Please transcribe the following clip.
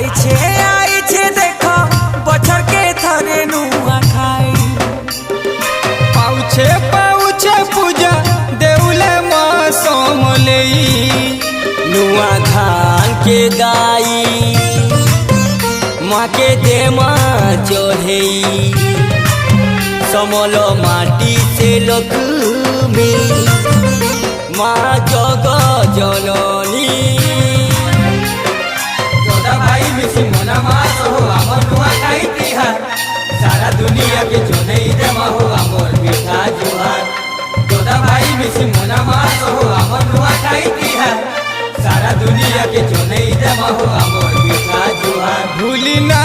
आइछे देखो बछर के थरे नुआ खाई पाउछे पाउछे पूजा देउले माँ सोमलई नुआ धान के गाई माँ के दे माँ चढ़ई समल माटी से लक्ष्मी माँ जग जननी भाई मिसी मोना मास हो आमर नुआ खाई तिहार सारा दुनिया के जोनई दे हो आमर मीठा जुहार जोदा भाई मिसी मोना मास हो आमर नुआ खाई तिहार सारा दुनिया के जोनई दे हो आमर मीठा जुहार भूली ना